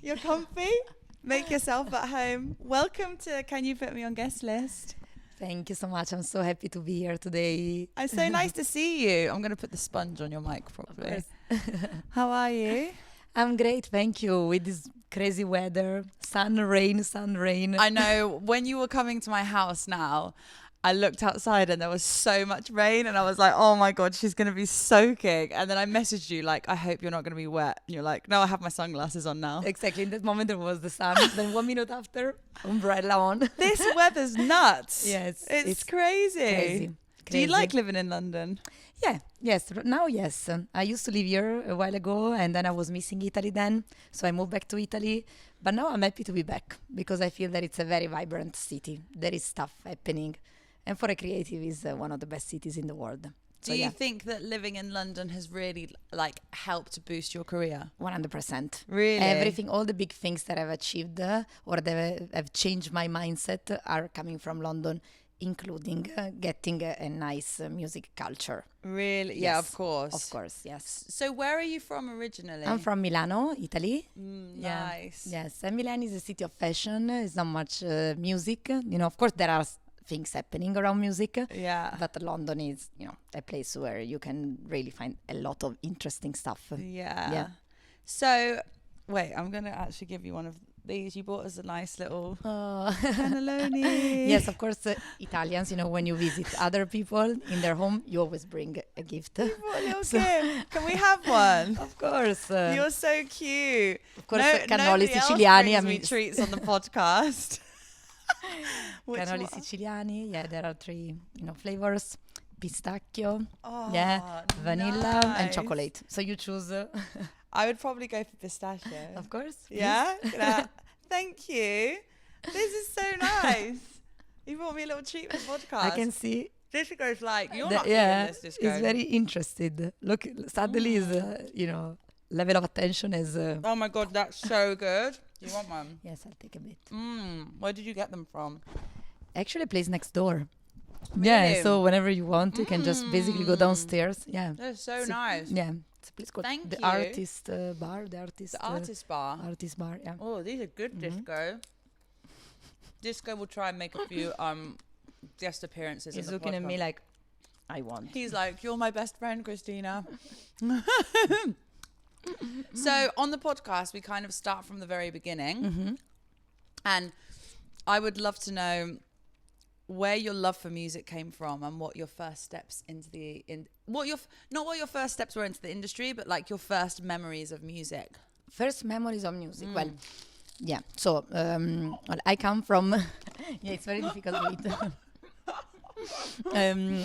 You're comfy? Make yourself at home. Welcome to Can You Put Me on Guest List? Thank you so much. I'm so happy to be here today. It's so nice to see you. I'm going to put the sponge on your mic properly. How are you? I'm great, thank you. With this crazy weather, sun, rain. I know. When you were coming to my house now, I looked outside and there was so much rain and I was like, oh my God, she's going to be soaking. And then I messaged you like, I hope you're not going to be wet. And you're like, no, I have my sunglasses on now. Exactly. In that moment, there was the sun. Then 1 minute after, umbrella on. This weather's nuts. Yes. It's crazy. Do you like living in London? Yeah, yes. Now, yes. I used to live here a while ago and then I was missing Italy then. So I moved back to Italy. But now I'm happy to be back because I feel that it's a very vibrant city. There is stuff happening. And for a creative, is one of the best cities in the world. Do you think that living in London has really helped boost your career? 100%. Really? Everything, all the big things that I've achieved or that have changed my mindset are coming from London, including getting a nice music culture. Really? Yes. Yeah, of course. Of course, yes. So where are you from originally? I'm from Milano, Italy. Nice. Yes, and Milan is a city of fashion. It's not much music. Of course, there are things happening around music. Yeah. But London is, a place where you can really find a lot of interesting stuff. Yeah. So, wait, I'm going to actually give you one of these. You bought us a nice little cannelloni. Yes, of course, Italians, when you visit other people in their home, you always bring a gift. You bought a little gift. Can we have one? Of course. You're so cute. Of course, cannoli nobody siciliani. Else brings me treats on the podcast. Cannoli siciliani. Yeah, there are 3, flavors: pistachio, vanilla, and chocolate. So you choose. I would probably go for pistachio. Of course. Yeah. Thank you. This is so nice. You brought me a little treat for the podcast. I can see. Disco's like, you're not eating this, Disco. He's very interested. Look, suddenly his, level of attention is... Oh my God, that's so good. Do you want one? Yes, I'll take a bit. Where did you get them from? Actually, a place next door. Really? Yeah, so whenever you want, you can just basically go downstairs. Yeah. That's so nice. Yeah. It's a place called the Artist Bar. The Artist Bar. Artist Bar, yeah. Oh, these are good, Disco. Disco will try and make a few guest appearances. He's looking at me like, I want. He's like, you're my best friend, Cristina. So on the podcast, we kind of start from the very beginning. And I would love to know where your love for music came from and what your first steps into not what your first steps were into the industry, but like your first memories of music. First memories of music. Well, yeah. So I come from it's very difficult to eat.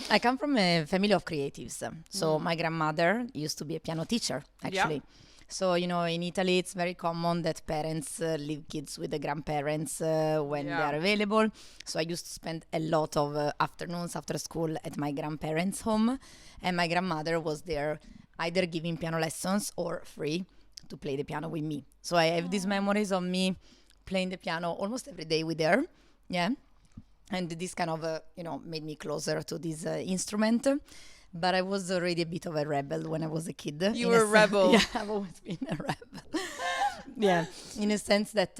I come from a family of creatives. So my grandmother used to be a piano teacher, actually. Yeah. So, in Italy, it's very common that parents leave kids with the grandparents when they are available. So I used to spend a lot of afternoons after school at my grandparents' home. And my grandmother was there either giving piano lessons or free to play the piano with me. So I have these memories of me playing the piano almost every day with her. Yeah. And this kind of, made me closer to this instrument. But I was already a bit of a rebel when I was a kid. You were a rebel. Yeah, I've always been a rebel. Yeah, in a sense that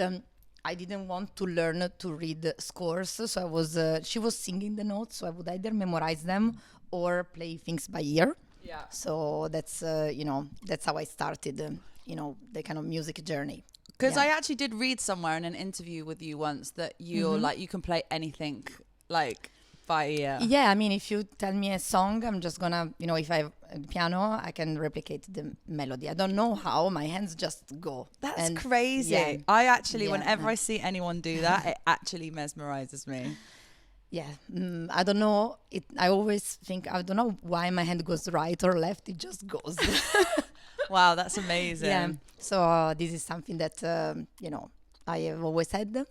I didn't want to learn to read scores. So she was singing the notes, so I would either memorize them or play things by ear. Yeah. So that's, that's how I started, the kind of music journey. Because I actually did read somewhere in an interview with you once that you're like, you can play anything, like... by ear. Yeah, I mean, if you tell me a song, I'm just gonna, if I have a piano, I can replicate the melody. I don't know how, my hands just go. That's crazy. Yeah, I actually, whenever I see anyone do that, it actually mesmerizes me. Yeah, I don't know. I always think, I don't know why my hand goes right or left, it just goes. Wow, that's amazing. Yeah, so this is something that, I have always had.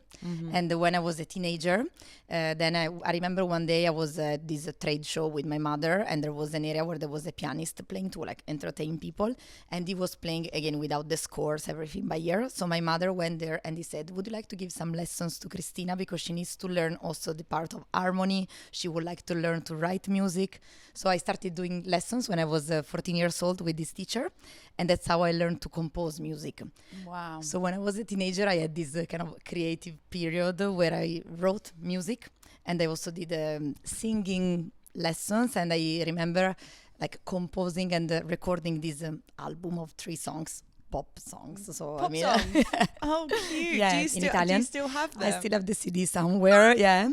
And when I was a teenager, then I remember one day I was at this trade show with my mother, and there was an area where there was a pianist playing to like entertain people, and he was playing again without the scores, everything by ear. So my mother went there and he said, would you like to give some lessons to Cristina, because she needs to learn also the part of harmony. She would like to learn to write music. So I started doing lessons when I was 14 years old with this teacher, and that's how I learned to compose music. Wow. So when I was a teenager, I had this kind of creative period where I wrote music, and I also did singing lessons. And I remember like composing and recording this album of 3 songs, pop songs. So Pop songs. Oh, cute. Yeah, do you in still have them? I still have the CD somewhere. Yeah.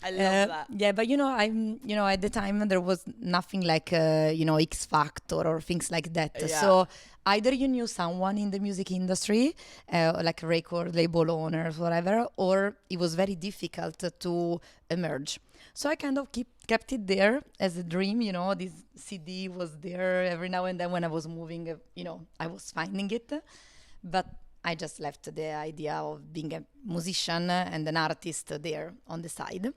I love that. Yeah, but at the time there was nothing like X Factor or things like that. Yeah. So either you knew someone in the music industry, like record label owners, whatever, or it was very difficult to emerge. So I kind of kept it there as a dream. This CD was there every now and then when I was moving. I was finding it, but I just left the idea of being a musician and an artist there on the side.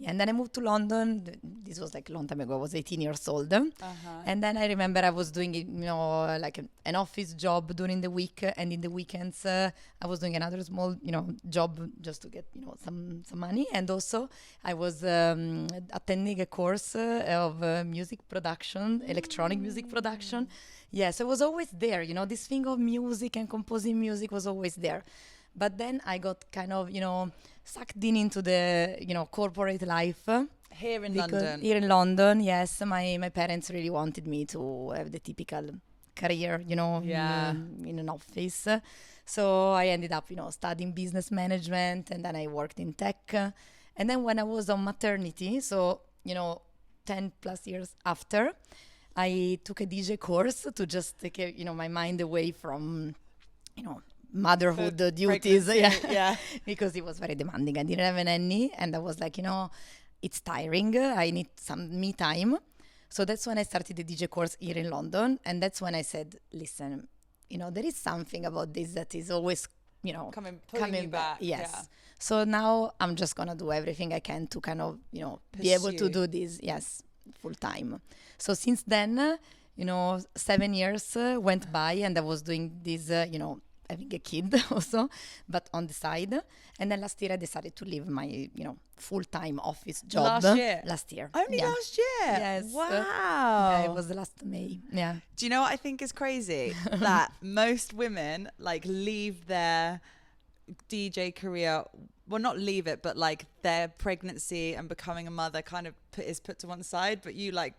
And then I moved to London. This was like a long time ago. I was 18 years old. And then I remember I was doing, like an office job during the week. And in the weekends, I was doing another small, job just to get, some money. And also I was attending a course of music production, electronic music production. Yes, I was always there. This thing of music and composing music was always there. But then I got kind of, sucked into the, corporate life. Here in London. Here in London, yes. My parents really wanted me to have the typical career, in an office. So I ended up, studying business management, and then I worked in tech. And then when I was on maternity, so, 10 plus years after, I took a DJ course to just take, my mind away from, motherhood duties. Yeah. Because it was very demanding. I didn't have a nanny, and I was like, it's tiring. I need some me time. So that's when I started the DJ course here in London. And that's when I said, listen, there is something about this that is always, pulling you back. Yes. Yeah. So now I'm just going to do everything I can to kind of, be able to do this. Yes. Full time. So since then, 7 years went by, and I was doing this, having a kid also, but on the side. And then last year I decided to leave my, full-time office job. Last year. Only last year? Yes. Wow. Yeah, it was last May. Yeah. Do you know what I think is crazy? That most women like leave their DJ career, well, not leave it, but like their pregnancy and becoming a mother kind of is put to one side, but you like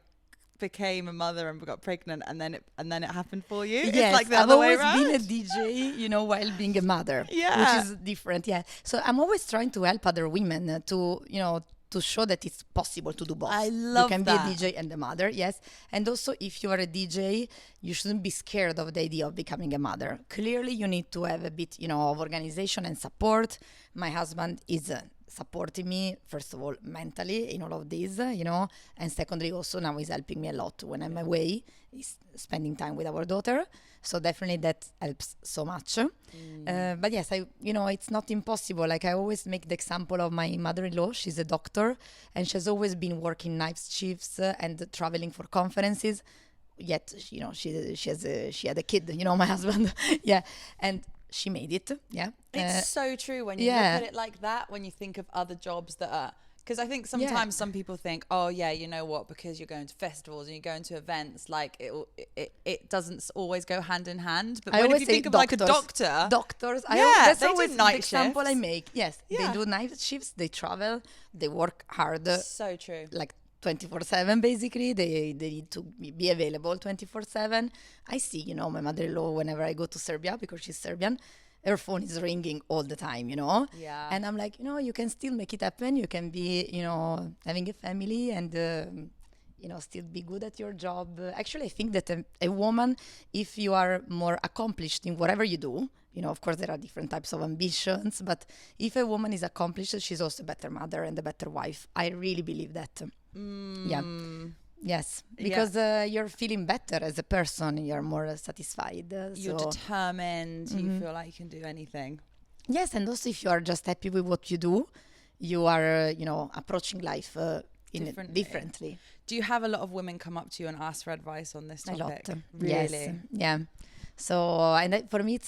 became a mother and got pregnant, and then it happened for you. Yes, it's like the I've other way always around. been a DJ, while being a mother, Yeah. which is different. Yeah. So I'm always trying to help other women to show that it's possible to do both. I love You can that. be a DJ and a mother, yes. And also, if you are a DJ, you shouldn't be scared of the idea of becoming a mother. Clearly, you need to have a bit, of organization and support. My husband is supporting me, first of all, mentally in all of this, and secondly, also now he's helping me a lot when I'm away. He's spending time with our daughter. So definitely that helps so much. But yes, it's not impossible. Like I always make the example of my mother-in-law. She's a doctor, and she's always been working night shifts and traveling for conferences. Yet, she had a kid, my husband. Yeah. And she made it. Yeah. It's so true when you look at it like that, when you think of other jobs that are, because I think sometimes some people think, oh yeah, you know what, because you're going to festivals and you're going to events, like it doesn't always go hand in hand. But if you think of like a doctors, that's they always do night the example shifts. I make. Yes, they do night shifts, they travel, they work hard. So true. Like 24/7 basically. They need to be available 24/7. I see, my mother-in-law, whenever I go to Serbia, because she's Serbian, her phone is ringing all the time, Yeah. And I'm like, you can still make it happen. You can be, having a family and, still be good at your job. Actually, I think that a woman, if you are more accomplished in whatever you do, of course, there are different types of ambitions, but if a woman is accomplished, she's also a better mother and a better wife. I really believe that. Yeah. Yes, because you're feeling better as a person. You're more satisfied. You're determined. You feel like you can do anything. Yes, and also if you are just happy with what you do, you are, approaching life differently. Do you have a lot of women come up to you and ask for advice on this topic? A lot. Really? Yes. Yeah. So, and for me,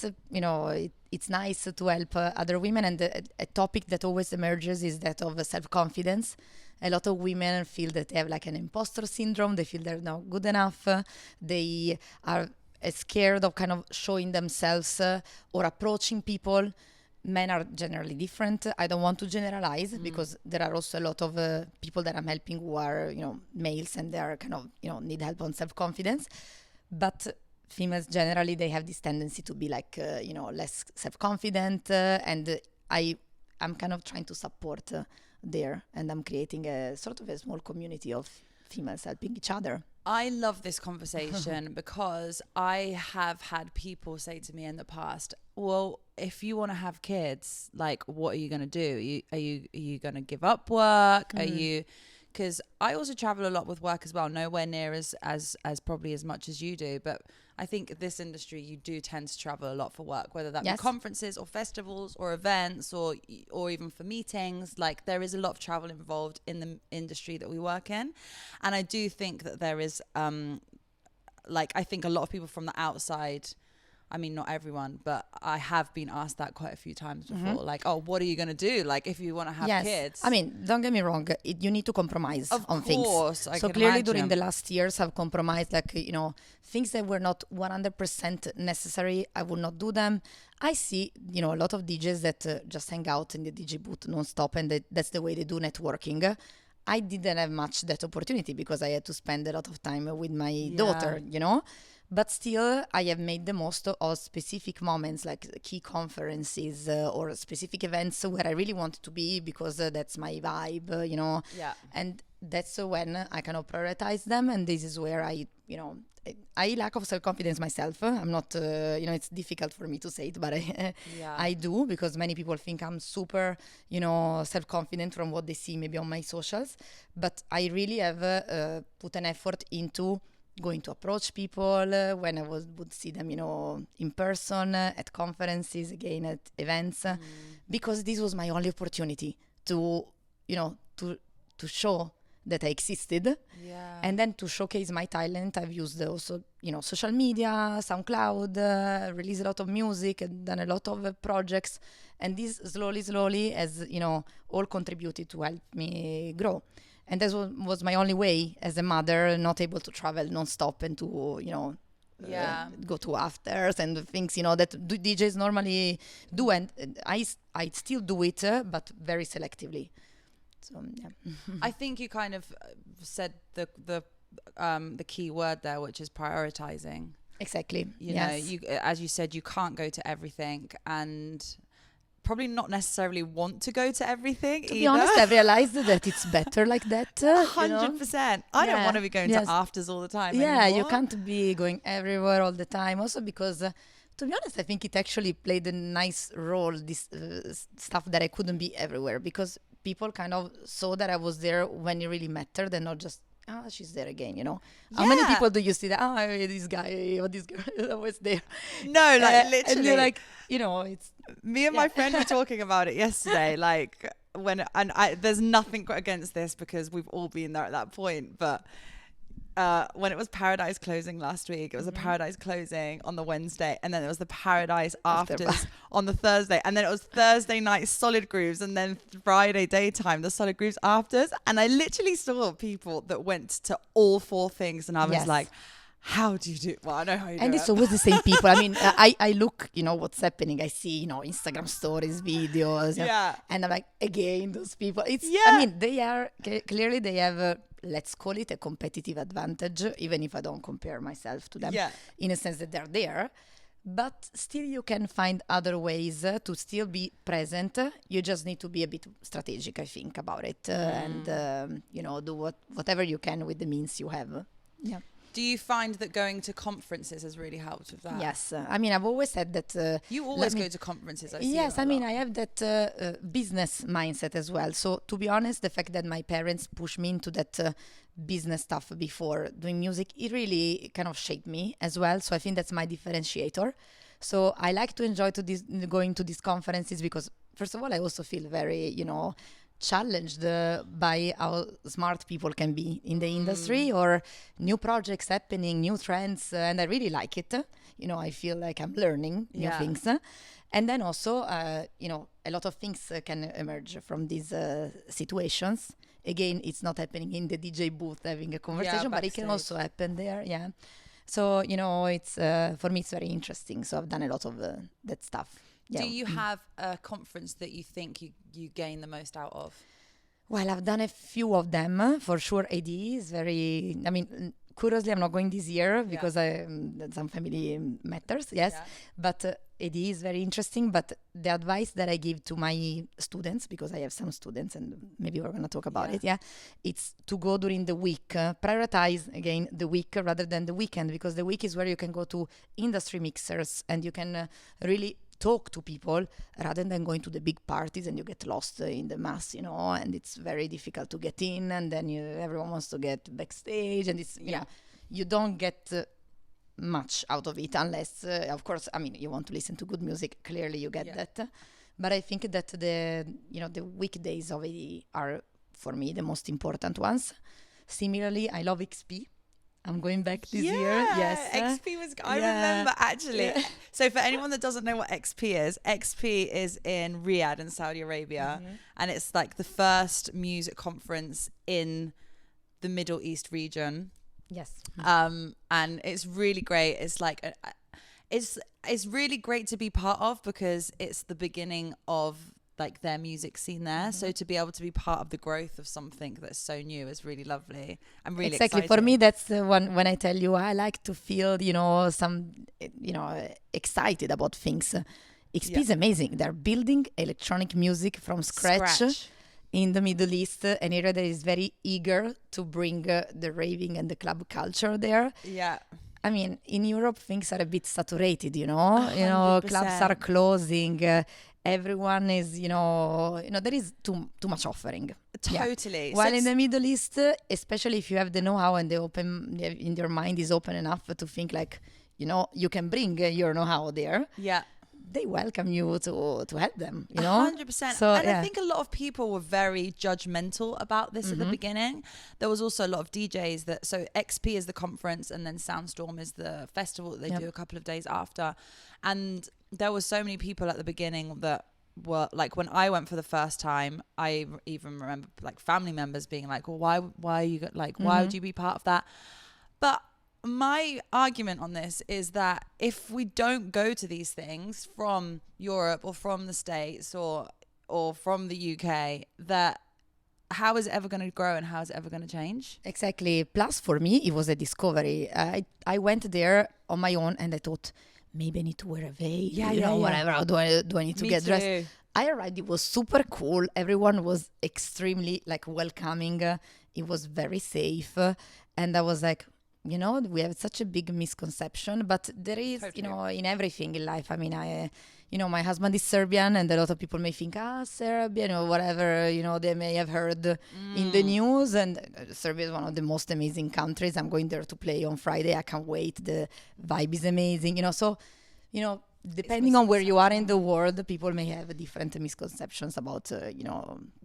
it's nice to help other women. And a topic that always emerges is that of self-confidence. A lot of women feel that they have like an imposter syndrome. They feel they're not good enough. They are scared of kind of showing themselves or approaching people. Men are generally different. I don't want to generalize because there are also a lot of people that I'm helping who are, males, and they are kind of, need help on self-confidence. But females generally, they have this tendency to be like, less self-confident. And I'm kind of trying to support there. And I'm creating a sort of a small community of females helping each other. I love this conversation because I have had people say to me in the past, well, if you want to have kids, like, what are you going to do? Are you going to give up work? Are you... Because I also travel a lot with work as well, nowhere near as probably as much as you do. But I think this industry, you do tend to travel a lot for work, whether that be conferences or festivals or events or even for meetings. Like, there is a lot of travel involved in the industry that we work in. And I do think that there is, I think a lot of people from the outside, I mean, not everyone, but I have been asked that quite a few times before. Like, oh, what are you going to do? Like, if you want to have kids. I mean, don't get me wrong. You need to compromise on things. Of course, so clearly during the last years, I've compromised, things that were not 100% necessary. I would not do them. I see, a lot of DJs that just hang out in the DJ booth non-stop, and that's the way they do networking. I didn't have much that opportunity because I had to spend a lot of time with my daughter, But still, I have made the most of specific moments, like key conferences or specific events where I really wanted to be because that's my vibe, Yeah. And that's when I kind of prioritize them. And this is where I lack of self-confidence myself. I'm not, it's difficult for me to say it, but I do, because many people think I'm super, self-confident from what they see maybe on my socials. But I really have put an effort into going to approach people when I would see them, in person, at conferences, again, at events, because this was my only opportunity to show that I existed. Yeah. And then to showcase my talent, I've used also, social media, SoundCloud, released a lot of music, and done a lot of projects. And this slowly has, all contributed to help me grow. And that was my only way as a mother, not able to travel non-stop and to, go to afters and things, that DJs normally do. And I still do it, but very selectively. So, yeah. I think you kind of said the key word there, which is prioritizing. Exactly. You know, as you said, you can't go to everything, and probably not necessarily want to go to everything To be honest, I've realized that it's better like that. 100%. I don't want to be going to afters all the time anymore. You can't be going everywhere all the time. Also because, to be honest, I think it actually played a nice role, this stuff that I couldn't be everywhere, because people kind of saw that I was there when it really mattered and not just, she's there again, How many people do you see that, this guy or this girl was there? No, like literally. And you're like, it's... Me and my friend were talking about it yesterday, like there's nothing against this because we've all been there at that point, but when it was Paradise closing last week, it was a Paradise closing on the Wednesday, and then it was the Paradise afters on the Thursday, and then it was Thursday night Solid Grooves, and then Friday daytime the Solid Grooves afters. And I literally saw people that went to all four things, and I was like, how do you do it? Well, I know how you do it. And it's always the same people. I mean, I look, what's happening. I see, Instagram stories, videos. And I'm like, again, those people. I mean, they are, clearly they have, let's call it a competitive advantage, even if I don't compare myself to them. In a sense that they're there. But still you can find other ways to still be present. You just need to be a bit strategic, I think, about it. And, do whatever you can with the means you have. Yeah. Do you find that going to conferences has really helped with that? Yes. I mean, I've always said that... you always go to conferences. I see yes, I mean, I have that business mindset as well. So, to be honest, the fact that my parents pushed me into that business stuff before doing music, it really kind of shaped me as well. So, I think that's my differentiator. So I like to enjoy going to these conferences because, first of all, I also feel very, challenged by how smart people can be in the industry, or new projects happening, new trends, and I really like it. I feel like I'm learning new things. And then also, a lot of things can emerge from these situations. Again, it's not happening in the DJ booth having a conversation, but it can also happen there. Yeah. So, it's for me, it's very interesting. So I've done a lot of that stuff. Yeah. Do you have a conference that you think you gain the most out of? Well, I've done a few of them. For sure, AD is very, curiously, I'm not going this year because some family matters, yes. Yeah. But AD is very interesting. But the advice that I give to my students, because I have some students and maybe we're going to talk about it, it's to go during the week. Prioritize, again, the week rather than the weekend, because the week is where you can go to industry mixers and you can really talk to people rather than going to the big parties and you get lost in the mass, and it's very difficult to get in, and then everyone wants to get backstage, and it's you don't get much out of it unless of course, you want to listen to good music, clearly you get that, but I think that the weekdays of it are for me the most important ones. Similarly, I love XP. I'm going back this year. Yes. XP was... I remember, actually. Yeah. So for anyone that doesn't know what XP is in Riyadh in Saudi Arabia. Mm-hmm. And it's like the first music conference in the Middle East region. Yes. And it's really great. It's like... It's really great to be part of because it's the beginning of like their music scene there. So to be able to be part of the growth of something that's so new is really lovely. I'm really excited. For me, that's the one when I tell you I like to feel, excited about things. XP is amazing. They're building electronic music from scratch. In the Middle East, an area that is very eager to bring the raving and the club culture there. Yeah. In Europe, things are a bit saturated, 100%. Clubs are closing. Everyone is, there is too much offering. Totally. Yeah. While in the Middle East, especially if you have the know-how and in your mind is open enough to think like, you can bring your know-how there. Yeah. They welcome you to help them, 100%. So, I think a lot of people were very judgmental about this at the beginning. There was also a lot of DJs so XP is the conference and then Soundstorm is the festival that they do a couple of days after. And there were so many people at the beginning that were like, when I went for the first time, I even remember like family members being like, well, why are you like, why would you be part of that? But my argument on this is that if we don't go to these things from Europe or from the States or from the UK, that how is it ever going to grow and how is it ever going to change? Exactly. Plus, for me, it was a discovery. I went there on my own and I thought, maybe I need to wear a veil, whatever. How do I need to get dressed? I arrived, it was super cool. Everyone was extremely welcoming. It was very safe. And I was like, we have such a big misconception, but there is, in everything in life. My husband is Serbian and a lot of people may think, Serbia, whatever, they may have heard in the news. And Serbia is one of the most amazing countries. I'm going there to play on Friday. I can't wait. The vibe is amazing, so, depending on where you are in the world, people may have different misconceptions about,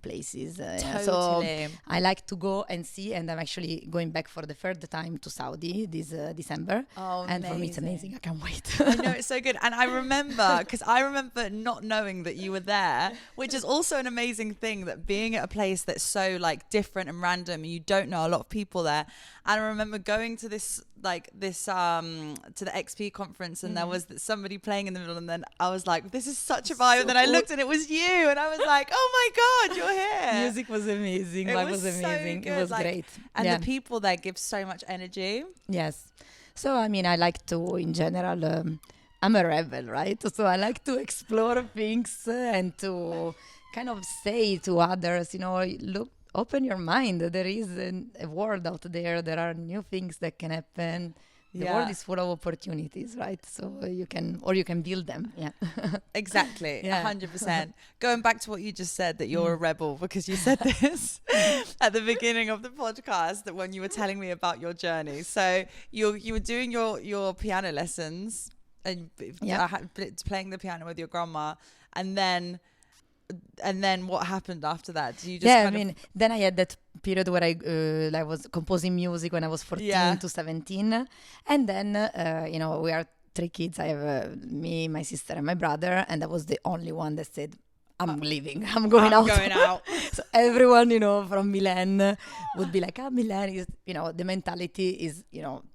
places. Totally. So I like to go and see, and I'm actually going back for the third time to Saudi this December. Oh, and for me, it's amazing. I can't wait. I know, it's so good. And I remember not knowing that you were there, which is also an amazing thing, that being at a place that's so different and random, you don't know a lot of people there. And I remember going to this to the XP conference, and there was somebody playing in the middle, and then I was like, this is such a vibe. So and then I looked and it was you, and I was like, oh my God, you're here. Music was amazing. Life was amazing. So it was great. And the people there give so much energy. Yes. So, I like to, in general, I'm a rebel, right? So I like to explore things and to kind of say to others, look, open your mind. There is a world out there. There are new things that can happen. The world is full of opportunities, right? So you can build them. Yeah. Exactly. 100%. Going back to what you just said, that you're a rebel, because you said this at the beginning of the podcast, that when you were telling me about your journey. So you were doing your piano lessons and Yeah. playing the piano with your grandma, and then what happened after that? Do you just Yeah, I mean, then I had that period where I was composing music when I was 14 to 17. And then, we are 3 kids. I have me, my sister, and my brother. And I was the only one that said, I'm leaving. I'm going out. Going out. So everyone, from Milan would be like, Milan is, the mentality is,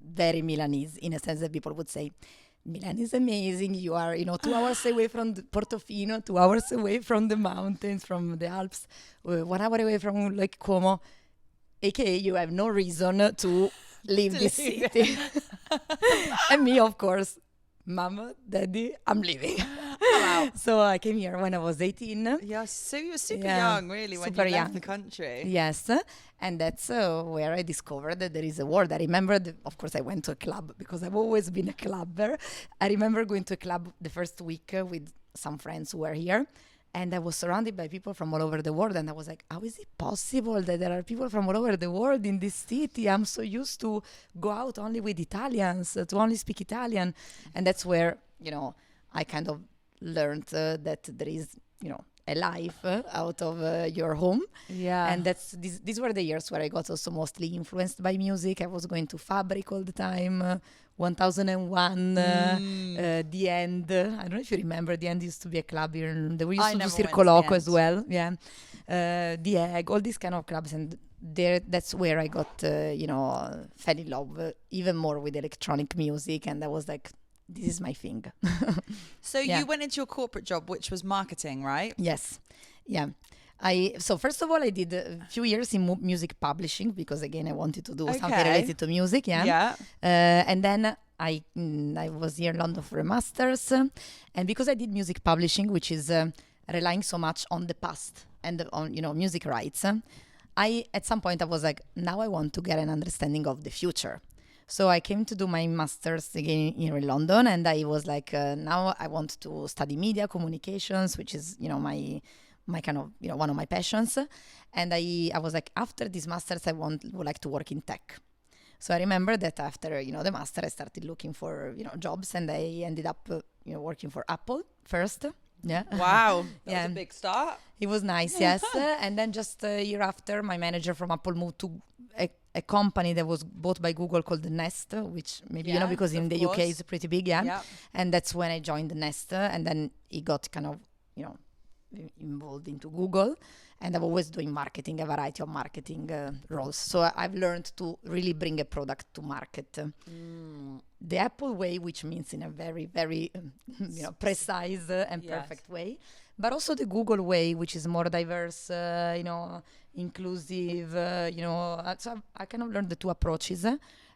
very Milanese in a sense that people would say, Milan is amazing. You are, 2 hours away from Portofino, 2 hours away from the mountains, from the Alps, 1 hour away from Lake Como. AKA, you have no reason to leave this city. And me, of course, Mama, Daddy, I'm leaving. Wow. So I came here when I was 18. Yeah, so you were super young, really, when you left the country. Yes, and that's where I discovered that there is a world. I remember, of course, I went to a club because I've always been a clubber. I remember going to a club the first week with some friends who were here. And I was surrounded by people from all over the world. And I was like, how is it possible that there are people from all over the world in this city? I'm so used to go out only with Italians, to only speak Italian. And that's where, I kind of learned that there is, a life out of your home. Yeah. And these were the years where I got also mostly influenced by music. I was going to Fabric all the time. 1001, The End. I don't know if you remember, The End used to be a club here. We used to do Circo Loco as well. Yeah. The Egg, all these kind of clubs. And that's where I got, fell in love even more with electronic music. And I was like, this is my thing. So you went into your corporate job, which was marketing, right? Yes. Yeah. So first of all, I did a few years in music publishing because again I wanted to do something related to music. Yeah. And then I was here in London for a master's, and because I did music publishing, which is relying so much on the past and on music rights, at some point I was like, now I want to get an understanding of the future. So I came to do my master's again here in London, and I was like, now I want to study media communications, which is my kind of one of my passions. And I was like, after this master's I would like to work in tech. So I remember that after the master I started looking for jobs, and I ended up working for Apple first. Yeah. Wow. That was a big start. It was nice. Yes. And then just a year after, my manager from Apple moved to a company that was bought by Google called Nest, which maybe because in the UK it's pretty big. Yeah. And that's when I joined Nest, and then it got kind of involved into Google, and I'm always doing marketing, a variety of marketing roles. So I've learned to really bring a product to market the Apple way, which means in a very, very precise and perfect way, but also the Google way, which is more diverse, inclusive. So I kind of learned the two approaches,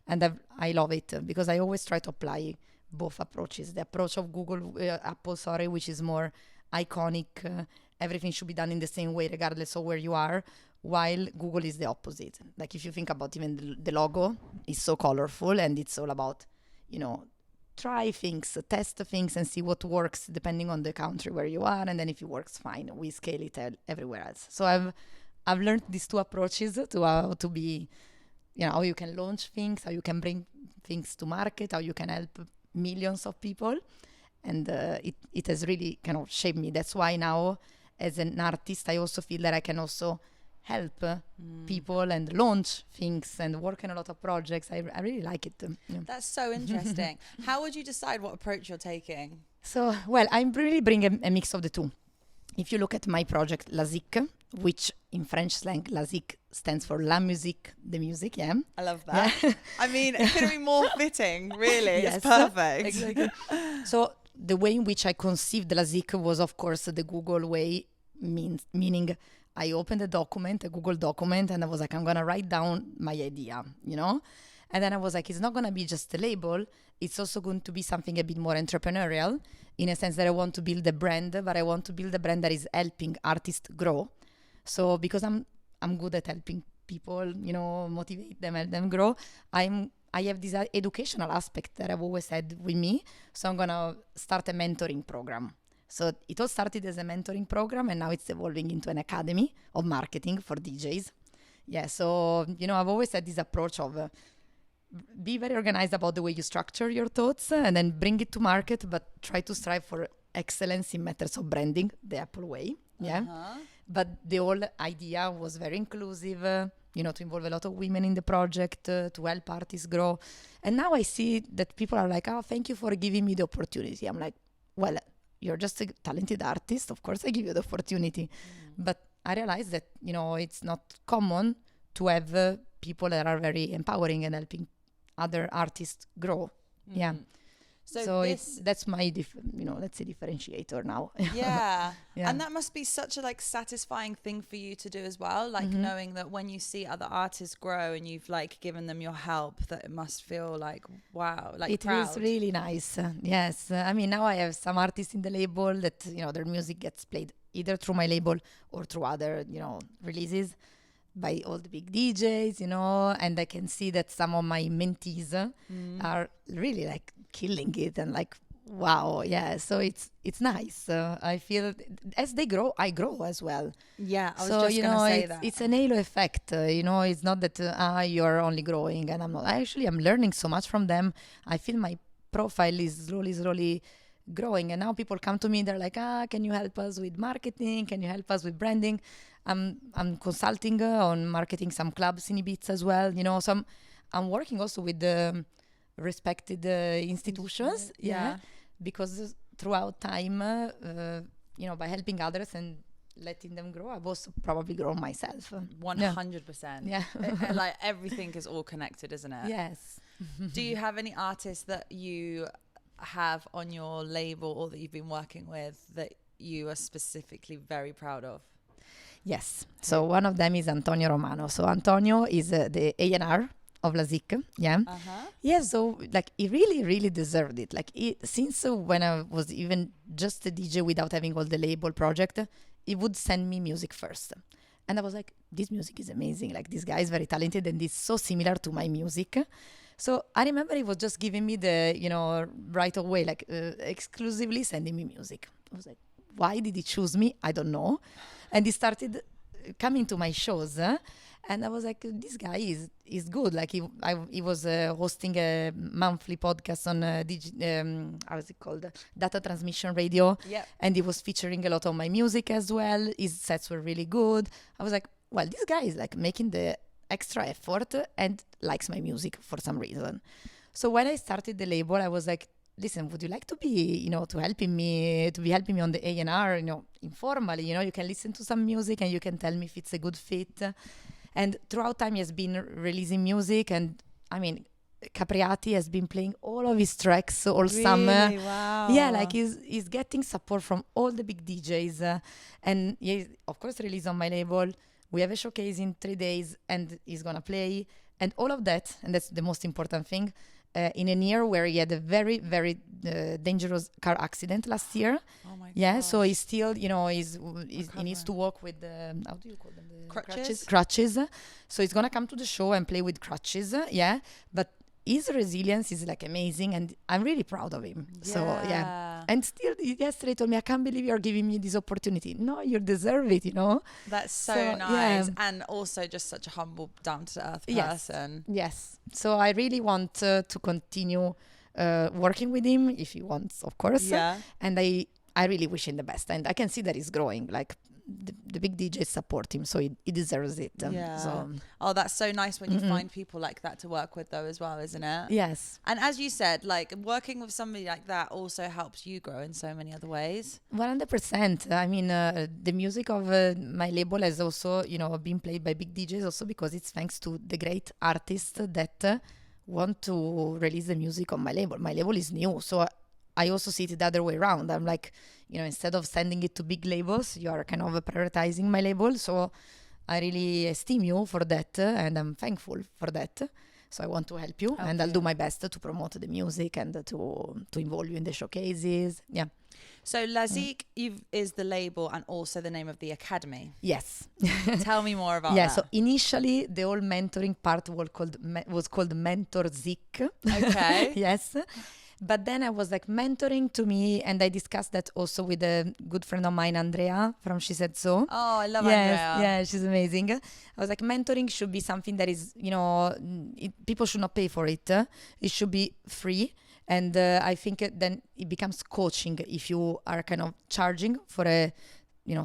and I love it because I always try to apply both approaches. The approach of Apple, which is more iconic, everything should be done in the same way regardless of where you are, while Google is the opposite. Like if you think about even the logo is so colorful, and it's all about try things, test things, and see what works depending on the country where you are, and then if it works, fine, we scale it everywhere else. So I've learned these two approaches to how to be, how you can launch things, how you can bring things to market, how you can help millions of people. And it has really kind of shaped me. That's why now, as an artist, I also feel that I can also help people and launch things and work on a lot of projects. I really like it. That's so interesting. How would you decide what approach you're taking? So, well, I really bring a mix of the two. If you look at my project, Lazic, which in French slang, Lazic stands for La Musique, the music, yeah. I love that. Yeah. I mean, it couldn't be more fitting, really. Yes, it's perfect. Exactly. So the way in which I conceived Lazic was, of course, the Google way, meaning I opened a Google document, and I was like, I'm going to write down my idea, And then I was like, it's not going to be just a label. It's also going to be something a bit more entrepreneurial, in a sense that I want to build a brand, but I want to build a brand that is helping artists grow. So because I'm good at helping people, motivate them, help them grow, I have this educational aspect that I've always had with me. So I'm going to start a mentoring program. So it all started as a mentoring program, and now it's evolving into an academy of marketing for DJs. Yeah, so, I've always had this approach of be very organized about the way you structure your thoughts and then bring it to market, but try to strive for excellence in matters of branding, the Apple way. Yeah. But the whole idea was very inclusive, to involve a lot of women in the project, to help artists grow. And now I see that people are like, oh, thank you for giving me the opportunity. I'm like, well, you're just a talented artist. Of course, I give you the opportunity. But I realized that, it's not common to have people that are very empowering and helping other artists grow. Yeah. So that's my that's a differentiator now. Yeah. And that must be such a satisfying thing for you to do as well, knowing that when you see other artists grow and you've given them your help, that it must feel like wow, it proud. Feels really nice. Yes. I mean, now I have some artists in the label that their music gets played either through my label or through other releases by all the big DJs, and I can see that some of my mentees are really killing it and wow, yeah. So it's nice. I feel as they grow, I grow as well. Yeah, I was just gonna say that. It's an halo effect. It's not that you're only growing and I'm not. I'm learning so much from them. I feel my profile is slowly growing, and now people come to me. They're like, can you help us with marketing? Can you help us with branding? I'm consulting on marketing some clubs in Ibiza as well. So I'm working also with the respected institutions. Yeah. Because throughout time, by helping others and letting them grow, I've also probably grown myself. 100%. Yeah. Everything is all connected, isn't it? Yes. Do you have any artists that you have on your label or that you've been working with that you are specifically very proud of? Yes. So one of them is Antonio Romano. So Antonio is the A&R of Lazic. Yeah. Yeah. So he really deserved it. Since when I was even just a DJ without having all the label project, he would send me music first. And I was like, this music is amazing. This guy is very talented and it's so similar to my music. So I remember he was just giving me the, right away, exclusively sending me music. I was like, why did he choose me? I don't know. And he started coming to my shows. And I was like, this guy is good. He was hosting a monthly podcast on how's it called? Data Transmission Radio. Yeah. And he was featuring a lot of my music as well. His sets were really good. I was like, well, this guy is making the extra effort and likes my music for some reason. So when I started the label, I was like, listen, would you like to be, to helping me on the A&R, informally, you can listen to some music and you can tell me if it's a good fit. And throughout time, he has been releasing music, and I mean, Capriati has been playing all of his tracks all summer. Wow. Yeah, he's getting support from all the big DJs, and he, of course, released on my label. We have a showcase in 3 days, and he's gonna play, and all of that, and that's the most important thing. In a year where he had a very, very dangerous car accident last year. Oh my God. Yeah, so he's still, he needs to walk with how do you call them? Crutches. So he's gonna come to the show and play with crutches. Yeah, but his resilience is amazing, and I'm really proud of him. Yeah. So yeah, and still yesterday he told me, I can't believe you're giving me this opportunity. No, you deserve it. That's so nice, yeah. And also just such a humble, down to earth person. Yes. So I really want to continue working with him if he wants, of course. Yeah. And I really wish him the best, and I can see that he's growing. The big DJs support him, so he deserves it. Oh, that's so nice when you find people like that to work with, though, as well, isn't it? Yes. And as you said, working with somebody like that also helps you grow in so many other ways. 100%. I mean, the music of my label has also, been played by big DJs, also because it's thanks to the great artists that want to release the music on my label. My label is new, so I also see it the other way around. I'm like, instead of sending it to big labels, you are kind of prioritizing my label. So I really esteem you for that, and I'm thankful for that. So I want to help you, and I'll do my best to promote the music and to involve you in the showcases. Yeah. So Lazic is the label and also the name of the academy. Yes. Tell me more about that. Yeah. So initially, the whole mentoring part was called Mentor Zik. Okay. Yes. But then I was like mentoring to me, and I discussed that also with a good friend of mine, Andrea from She Said So. Oh, I love Yes, Andrea. yeah, she's amazing. I was like, mentoring should be something that is, people should not pay for it. It should be free. And I think then it becomes coaching if you are kind of charging for a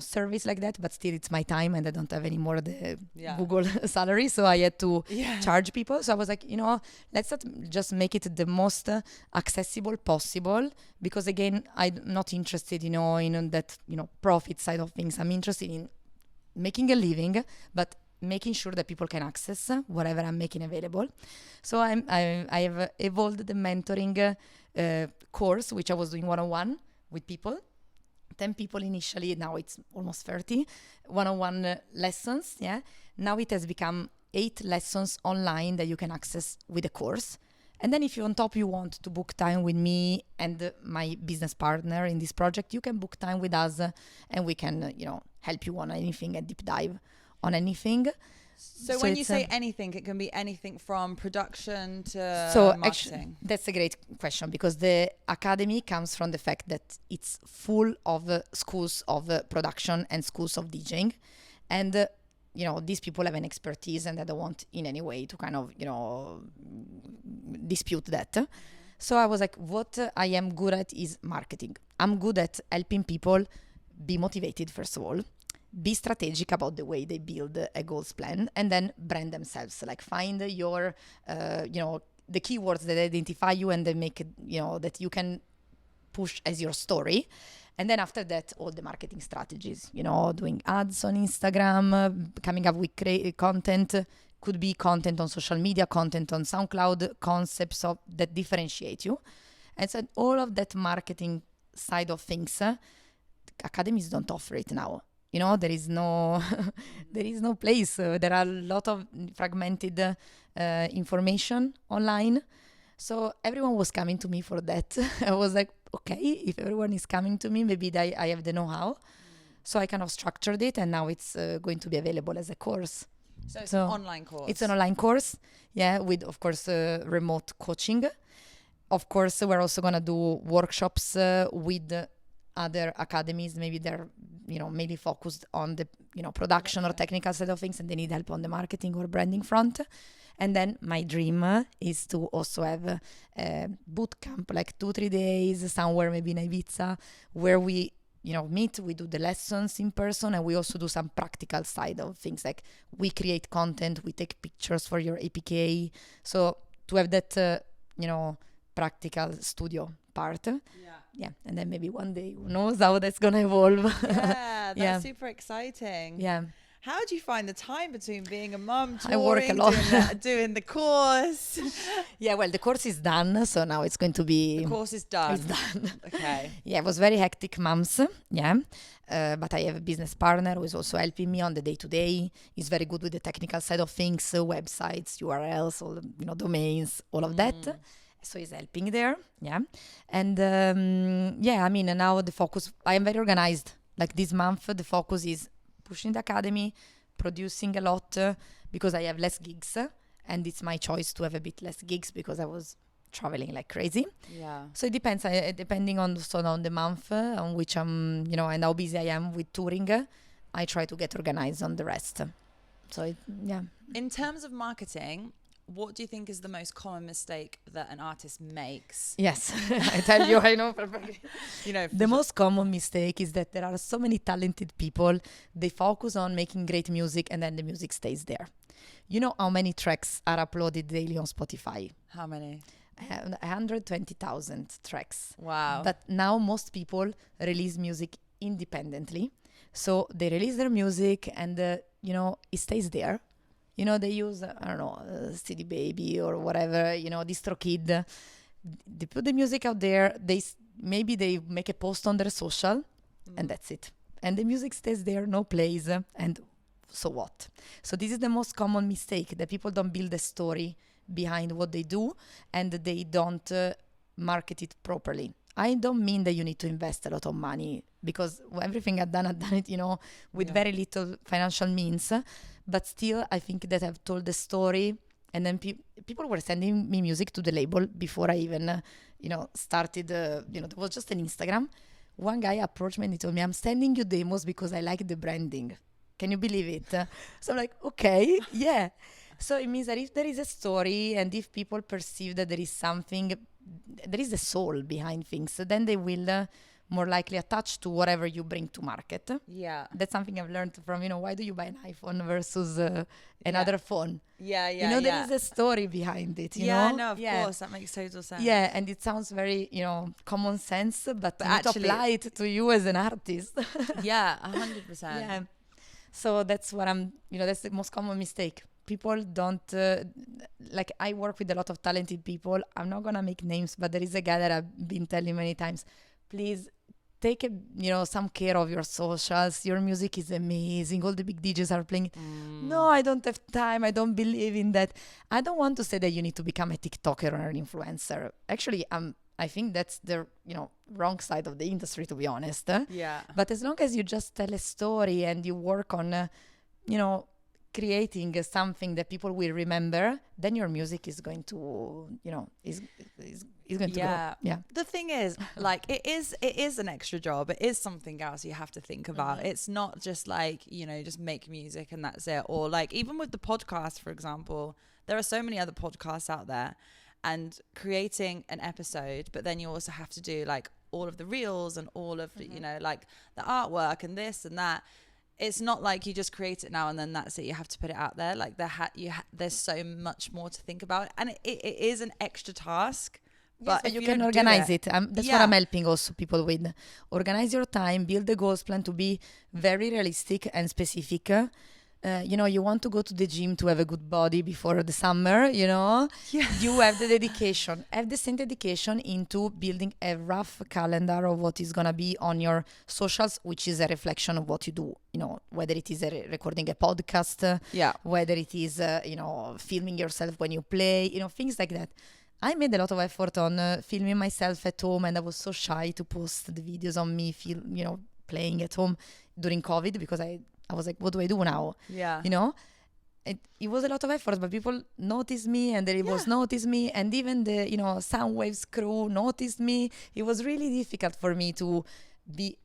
service like that, but still it's my time and I don't have any more the Google salary, so I had to charge people. So I was like, let's not just make it the most accessible possible, because again, I'm not interested, in that, profit side of things. I'm interested in making a living, but making sure that people can access whatever I'm making available. So I have evolved the mentoring course, which I was doing one-on-one with people. 10 people initially, now it's almost 30 one-on-one lessons. Now it has become 8 lessons online that you can access with a course. And then if you on top you want to book time with me and my business partner in this project, you can book time with us, and we can help you on anything and deep dive on anything. So when you say anything, it can be anything from production to marketing. Actually, that's a great question, because the academy comes from the fact that it's full of schools of production and schools of DJing. And, these people have an expertise, and I don't want in any way to kind of, dispute that. So I was like, what I am good at is marketing. I'm good at helping people be motivated, first of all, be strategic about the way they build a goals plan, and then brand themselves. Like find your, the keywords that identify you and they make it, that you can push as your story. And then after that, all the marketing strategies, doing ads on Instagram, coming up with content, could be content on social media, content on SoundCloud, concepts that differentiate you. And so all of that marketing side of things, academies don't offer it now. There is no place. There are a lot of fragmented information online. So everyone was coming to me for that. I was like, okay, if everyone is coming to me, maybe I have the know-how. So I kind of structured it, and now it's going to be available as a course. So it's an online course. It's an online course, with, of course, remote coaching. Of course, we're also going to do workshops with other academies. Maybe they're mainly focused on the production or technical side of things, and they need help on the marketing or branding front. And then my dream is to also have a boot camp, like 2-3 days somewhere, maybe in Ibiza, where we meet, we do the lessons in person, and we also do some practical side of things, like we create content, we take pictures for your APK. So to have that practical studio part. Yeah, and then maybe one day, who knows how that's gonna evolve. Yeah, that's super exciting. Yeah. How do you find the time between being a mum, touring, I work a lot. doing the course? Yeah, well, the course is done, so now it's going to be... The course is done. It's done. Okay. Yeah, it was very hectic months, but I have a business partner who is also helping me on the day-to-day. He's very good with the technical side of things, websites, URLs, all domains, all of that. So he's helping there, And now the focus, I am very organized. Like this month, the focus is pushing the academy, producing a lot because I have less gigs, and it's my choice to have a bit less gigs because I was traveling like crazy. Yeah. So it depends, depending on the month on which I'm, and how busy I am with touring, I try to get organized on the rest. So In terms of marketing, what do you think is the most common mistake that an artist makes? Yes, I tell you, I know perfectly. The most common mistake is that there are so many talented people. They focus on making great music, and then the music stays there. You know how many tracks are uploaded daily on Spotify? How many? 120,000 tracks. Wow. But now most people release music independently. So they release their music, and, it stays there. They use, CD Baby or whatever, DistroKid. They put the music out there. Maybe they make a post on their social, and that's it. And the music stays there, no plays, and so what? So this is the most common mistake, that people don't build a story behind what they do, and they don't market it properly. I don't mean that you need to invest a lot of money, because everything I've done it, with very little financial means. But still, I think that I've told the story And then people were sending me music to the label before I even, started, there was just an Instagram. One guy approached me and he told me, I'm sending you demos because I like the branding. Can you believe it? So I'm like, okay, yeah. So it means that if there is a story and if people perceive that there is something, there is a soul behind things, then they will more likely attach to whatever you bring to market. Yeah. That's something I've learned from, why do you buy an iPhone versus another phone? Yeah. There is a story behind it, you know? Yeah, no, of course. That makes total sense. Yeah, and it sounds very, common sense, but you need to actually, apply it to you as an artist. Yeah, 100%. Yeah. So that's what that's the most common mistake. People don't, I work with a lot of talented people. I'm not going to make names, but there is a guy that I've been telling many times, please take some care of your socials. Your music is amazing. All the big DJs are playing. No, I don't have time. I don't believe in that. I don't want to say that you need to become a TikToker or an influencer. Actually, I think that's the wrong side of the industry, to be honest. Yeah. But as long as you just tell a story and you work on, creating something that people will remember, then your music is going to, is going to grow. Yeah. The thing is, it is an extra job. It is something else you have to think about. Mm-hmm. It's not just just make music and that's it. Or even with the podcast, for example, there are so many other podcasts out there, and creating an episode, but then you also have to do all of the reels and all of the, the artwork and this and that. It's not like you just create it now and then that's it. You have to put it out there. There's so much more to think about, and it is an extra task. But yes, you can organize it. That's what I'm helping also people with. Organize your time, build the goals plan to be very realistic and specific. You want to go to the gym to have a good body before the summer, Yeah. You have the dedication. Have the same dedication into building a rough calendar of what is going to be on your socials, which is a reflection of what you do, whether it is recording a podcast, whether it is, filming yourself when you play, things like that. I made a lot of effort on filming myself at home, and I was so shy to post the videos on me, playing at home during COVID because I was like, what do I do now? Yeah. It was a lot of effort, but people noticed me, and the labels noticed me, and even the, Soundwaves crew noticed me. It was really difficult for me to be,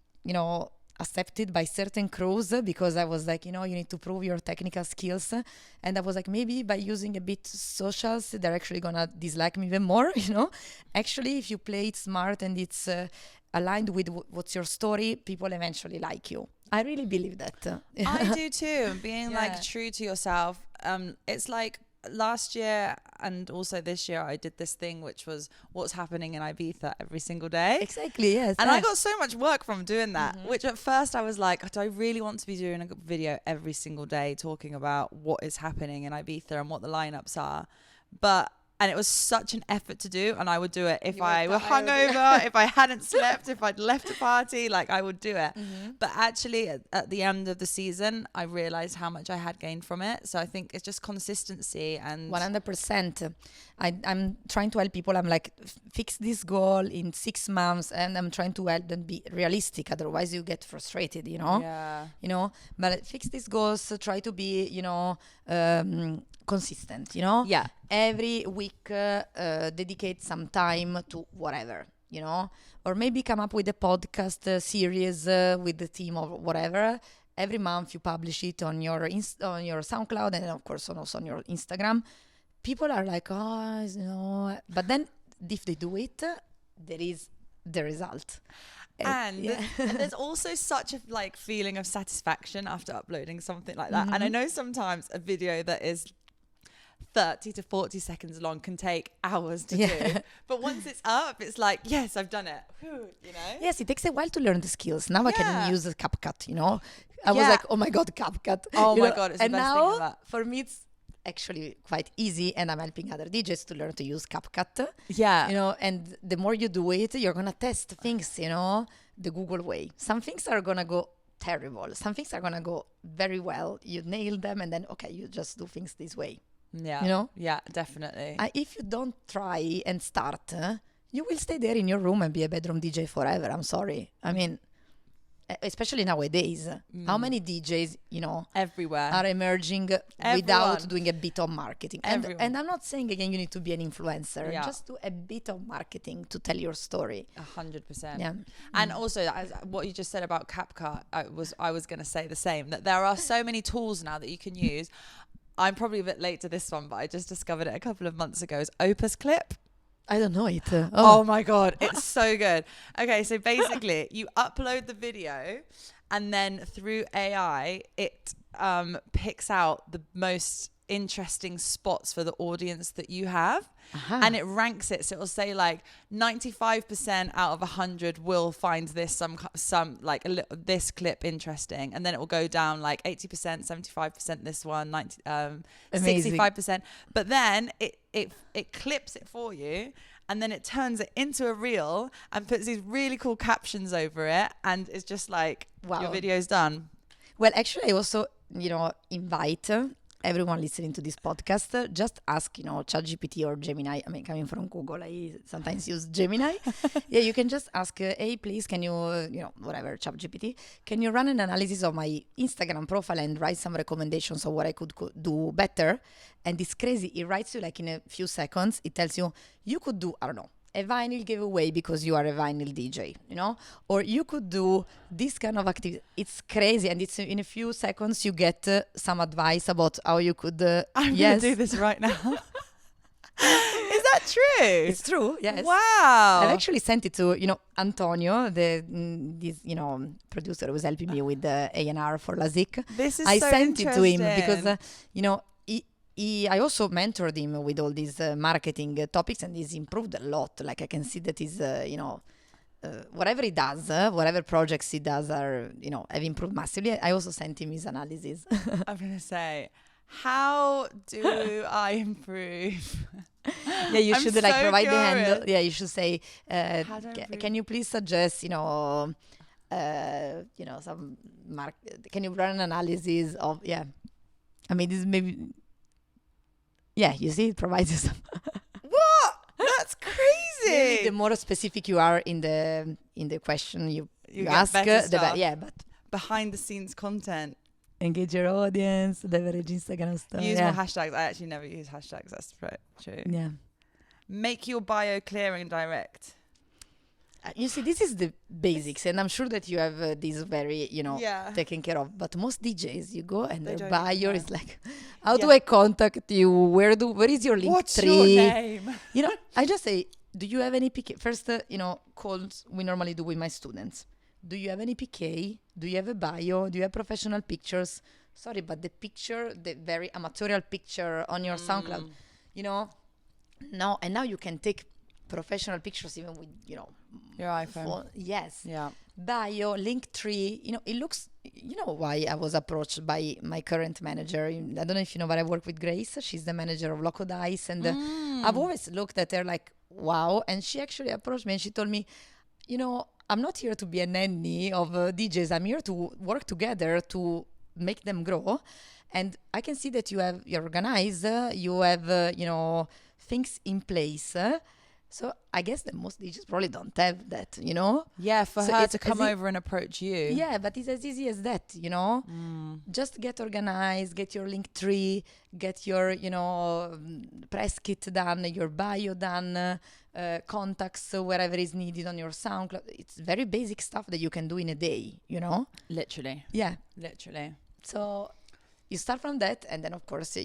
accepted by certain crews because I was like, you need to prove your technical skills. And I was like, maybe by using a bit socials, they're actually going to dislike me even more, Actually, if you play it smart and it's aligned with what's your story, people eventually like you. I really believe that. I do too. Being true to yourself. It's last year and also this year I did this thing which was what's happening in Ibiza every single day. Exactly, yes. And I got so much work from doing that, which at first I was like, do I really want to be doing a video every single day talking about what is happening in Ibiza and what the lineups are? And it was such an effort to do, and I would do it if I were hungover, if I hadn't slept, if I'd left a party, I would do it. But actually, at the end of the season, I realized how much I had gained from it. So I think it's just consistency and 100%. I'm trying to help people. I'm like, fix this goal in 6 months, and I'm trying to help them be realistic. Otherwise, you get frustrated, Yeah. But fix these goals. Try to be, consistent, Yeah. Every week dedicate some time to whatever, or maybe come up with a podcast series with the team or whatever. Every month you publish it on your on your SoundCloud and of course also on your Instagram. People are like, but then if they do it, there is the result. And there's also such a feeling of satisfaction after uploading something like that. And I know sometimes a video that is 30 to 40 seconds long can take hours to do, but once it's up, it's like, yes, I've done it. Yes, it takes a while to learn the skills. Now I can use CapCut. I was like, oh my god, CapCut. Oh my god, it's the best thing ever. For me it's actually quite easy, and I'm helping other DJs to learn to use CapCut. And the more you do it, you're gonna test things, the Google way. Some things are gonna go terrible, some things are gonna go very well. You nail them, and then you just do things this way. Yeah, definitely. If you don't try and start, you will stay there in your room and be a bedroom DJ forever. I'm sorry. I mean, especially nowadays, how many DJs, everywhere are emerging without doing a bit of marketing. And I'm not saying, again, you need to be an influencer. Just do a bit of marketing to tell your story. 100%. Yeah. And also, what you just said about CapCut, I was going to say the same, that there are so many tools now that you can use. I'm probably a bit late to this one, but I just discovered it a couple of months ago. Is Opus Clip. I don't know it. Oh my God, it's so good. Okay, so basically you upload the video and then through AI, it picks out the most interesting spots for the audience that you have. And it ranks it. So it'll say like 95% out of 100 will find this this clip interesting. And then it will go down like 80%, 75% this one, 65%. But then it clips it for you. And then it turns it into a reel and puts these really cool captions over it. And it's just like, wow, your video's done. Well, actually, I also, invite everyone listening to this podcast, just ask, ChatGPT or Gemini. I mean, coming from Google, I sometimes use Gemini. Yeah, you can just ask, hey, please, can you, whatever, ChatGPT, can you run an analysis of my Instagram profile and write some recommendations of what I could do better? And it's crazy. It writes you like in a few seconds. It tells you, you could do, I don't know, a vinyl giveaway because you are a vinyl DJ, or you could do this kind of activity. It's crazy. And it's in a few seconds you get some advice about how you could. I'm going to do this right now. Is that true? It's true. Yes. Wow. I've actually sent it to, Antonio, this producer who was helping me with the A&R for Lazic. This is I so sent it to him interesting. because, I also mentored him with all these marketing topics, and he's improved a lot. Like I can see that he's, whatever he does, whatever projects he does are, have improved massively. I also sent him his analysis. I'm going to say, how do I improve? Yeah, you should provide curious. the handle. Yeah, you should say, can you please suggest, some can you run an analysis of, I mean, this maybe. Yeah, you see, it provides you some. What? That's crazy. Maybe the more specific you are in the question you ask, but behind the scenes content. Engage your audience, leverage Instagram stuff. Use more hashtags. I actually never use hashtags. That's true. Yeah. Make your bio clear and direct. You see, this is the basics, and I'm sure that you have these very, taken care of. But most DJs, you go and their bio is like, how do I contact you? Where is your link What's tree? your name? I just say, do you have any PK? First, calls we normally do with my students. Do you have any PK? Do you have a bio? Do you have professional pictures? Sorry, but the picture, the very amatorial picture on your SoundCloud, no, and now you can take professional pictures even with, your iPhone. Yes. Yeah. Bio, link tree. It looks, why I was approached by my current manager. I don't know if you know, but I work with Grace. She's the manager of Loco Dice. And I've always looked at her like, wow. And she actually approached me and she told me, I'm not here to be a nanny of DJs. I'm here to work together to make them grow. And I can see that you're organized. You have, things in place. So I guess that most DJs probably don't have that, Yeah, for her to come over and approach you. Yeah, but it's as easy as that, Just get organized, get your link tree, get your, press kit done, your bio done, contacts wherever is needed on your SoundCloud. It's very basic stuff that you can do in a day, Literally. Yeah. Literally. So you start from that, and then of course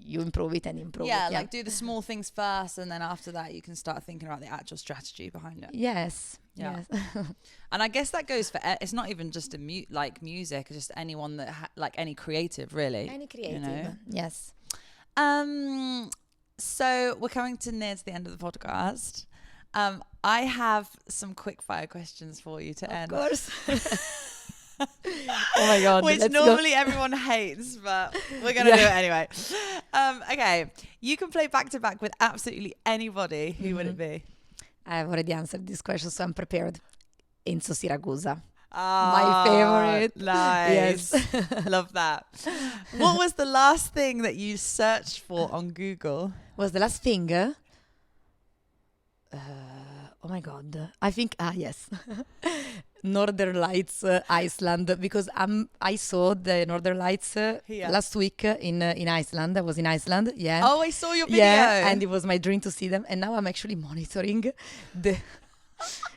you improve it and improve it. Yeah, like do the small things first, and then after that you can start thinking about the actual strategy behind it. Yes. Yeah. Yes. And I guess that goes for, it's not even just music, it's just anyone that, any creative, really. Any creative, yes. So we're coming near to the end of the podcast. I have some quick fire questions for you to end. Of course. Oh my God. Which normally everyone hates, but we're going to do it anyway. Okay. You can play back to back with absolutely anybody. Who would it be? I've already answered this question, so I'm prepared. Enzo Siragusa. My favorite. Nice. Yes. Love that. What was the last thing that you searched for on Google? Was the last thing? Oh my God. I think, yes. Northern Lights Iceland, because I saw the Northern Lights last week in Iceland. I was in Iceland, yeah. Oh, I saw your video. Yeah, and it was my dream to see them. And now I'm actually monitoring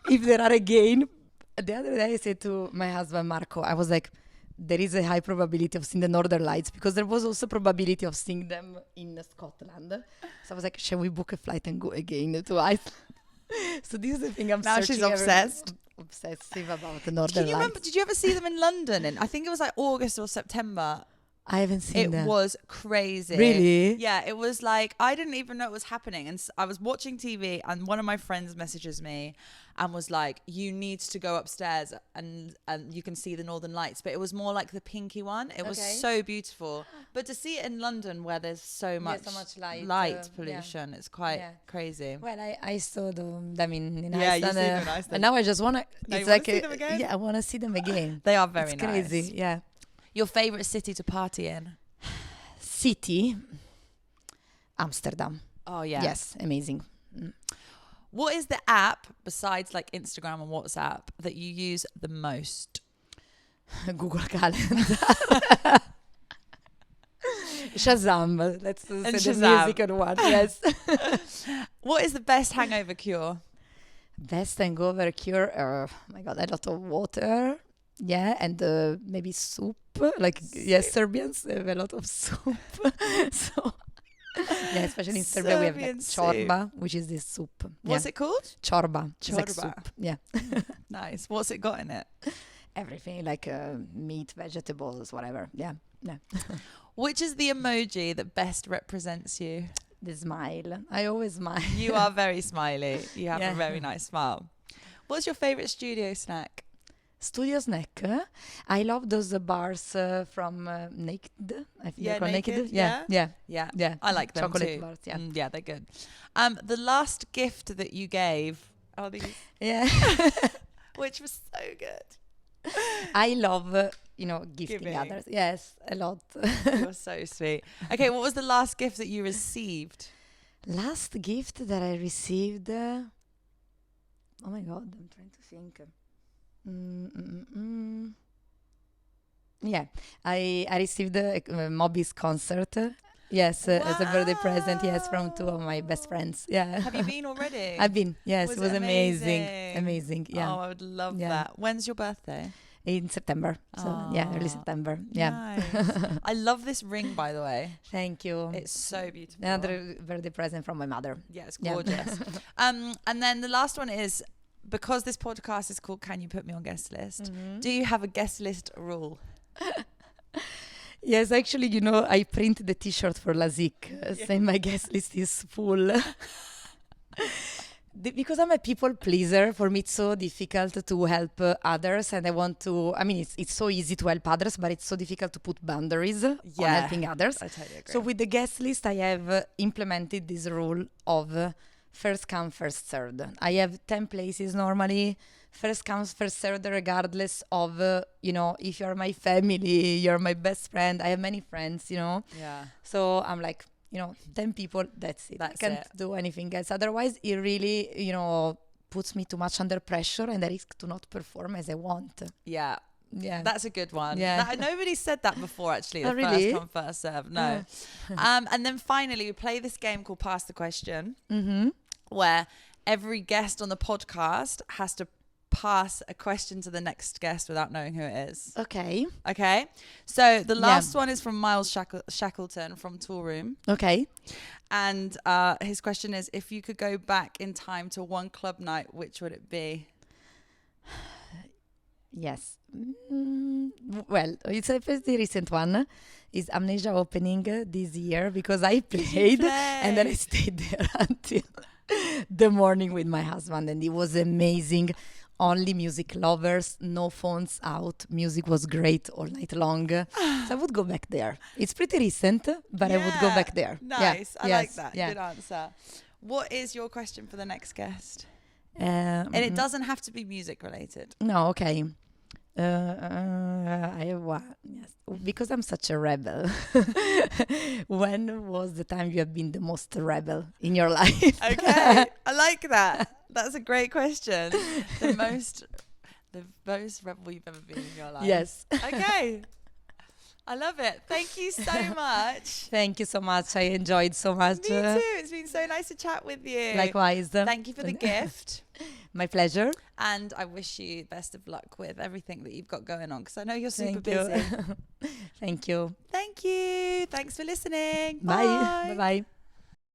if there are again. The other day I said to my husband, Marco, I was like, there is a high probability of seeing the Northern Lights, because there was also probability of seeing them in Scotland. So I was like, shall we book a flight and go again to Iceland? So this is the thing I'm now searching. Now she's obsessed. Obsessive about the Northern Lights. Remember, did you ever see them in London? I think it was like August or September. I haven't seen that. It was crazy. Really? Yeah, it was like, I didn't even know it was happening. And I was watching TV and one of my friends messages me and was like, you need to go upstairs and you can see the Northern Lights. But it was more like the pinky one. It was so beautiful. But to see it in London where there's so much light pollution, it's quite crazy. Well, I saw them in Iceland. Yeah, you see them in Iceland. And now I just want to... It's like see them again? Yeah, I want to see them again. They are very it's nice. Crazy, yeah. Your favorite city to party in? City? Amsterdam. Oh, yeah. Yes, amazing. What is the app, besides like Instagram and WhatsApp, that you use the most? Google Calendar. Shazam. Let's say Shazam. The musical one. Yes. What is the best hangover cure? Best hangover cure? Oh my God, a lot of water. Yeah, and maybe soup. Serbians have a lot of soup. So, yeah, especially in Serbia, we have like chorba, which is this soup. What's it called? Chorba. It's like soup. Yeah. Nice. What's it got in it? Everything, like meat, vegetables, whatever. Yeah. Which is the emoji that best represents you? The smile. I always smile. You are very smiley. You have a very nice smile. What's your favorite studio snack? Studio snack. I love those bars from Naked. I think they're called Naked. Yeah. I like them chocolate too. Bars, yeah. Yeah, they're good. The last gift that you gave, these. Yeah. Which was so good. I love, gifting others. Yes, a lot. You're so sweet. Okay, what was the last gift that you received? Last gift that I received? Oh my God, I'm trying to think. Yeah, I received a Moby's concert. Yes, as a birthday present. Yes, from two of my best friends. Yeah. Have you been already? I've been. Yes, it was amazing. Yeah. Oh, I would love that. When's your birthday? In September. So yeah, early September. Yeah. Nice. I love this ring, by the way. Thank you. It's so beautiful. Another birthday present from my mother. Yeah, it's gorgeous. And then the last one is, because this podcast is called Can You Put Me on Guest List? Do you have a guest list rule? Yes, actually, I print the t-shirt for Lazic, saying my guest list is full. Because I'm a people pleaser, for me it's so difficult to help others, and I want to, it's so easy to help others, but it's so difficult to put boundaries on helping others. I totally agree. So with the guest list, I have implemented this rule of first come, first served. I have 10 places normally. First comes, first served, regardless of, if you're my family, you're my best friend. I have many friends, Yeah. So I'm like, 10 people, that's it. I can't do anything else. Otherwise, it really, puts me too much under pressure and I risk to not perform as I want. Yeah. Yeah. That's a good one. Yeah. Nobody said that before, actually. The really? First come, first serve. No. And then finally, we play this game called Pass the Question, where every guest on the podcast has to pass a question to the next guest without knowing who it is. Okay. So the last one is from Miles Shackleton from Tool Room. Okay. And his question is, if you could go back in time to one club night, which would it be? Yes. Well, it's a pretty recent one. It's Amnesia opening this year because I played and then I stayed there until the morning with my husband, and it was amazing. Only music lovers, no phones out. Music was great all night long. So I would go back there. It's pretty recent, but I would go back there. Nice. I like that. Good answer. What is your question for the next guest? And it doesn't have to be music related. No, okay. I have one. Yes, because I'm such a rebel. When was the time you have been the most rebel in your life? Okay, I like that. That's a great question. The most rebel you've ever been in your life. Yes. Okay. I love it. Thank you so much. Thank you so much. I enjoyed so much. Me too. It's been so nice to chat with you. Likewise. Thank you for the gift. My pleasure. And I wish you best of luck with everything that you've got going on, because I know you're super Thank you. busy. Thank you. Thank you. Thanks for listening. Bye. Bye. Bye-bye.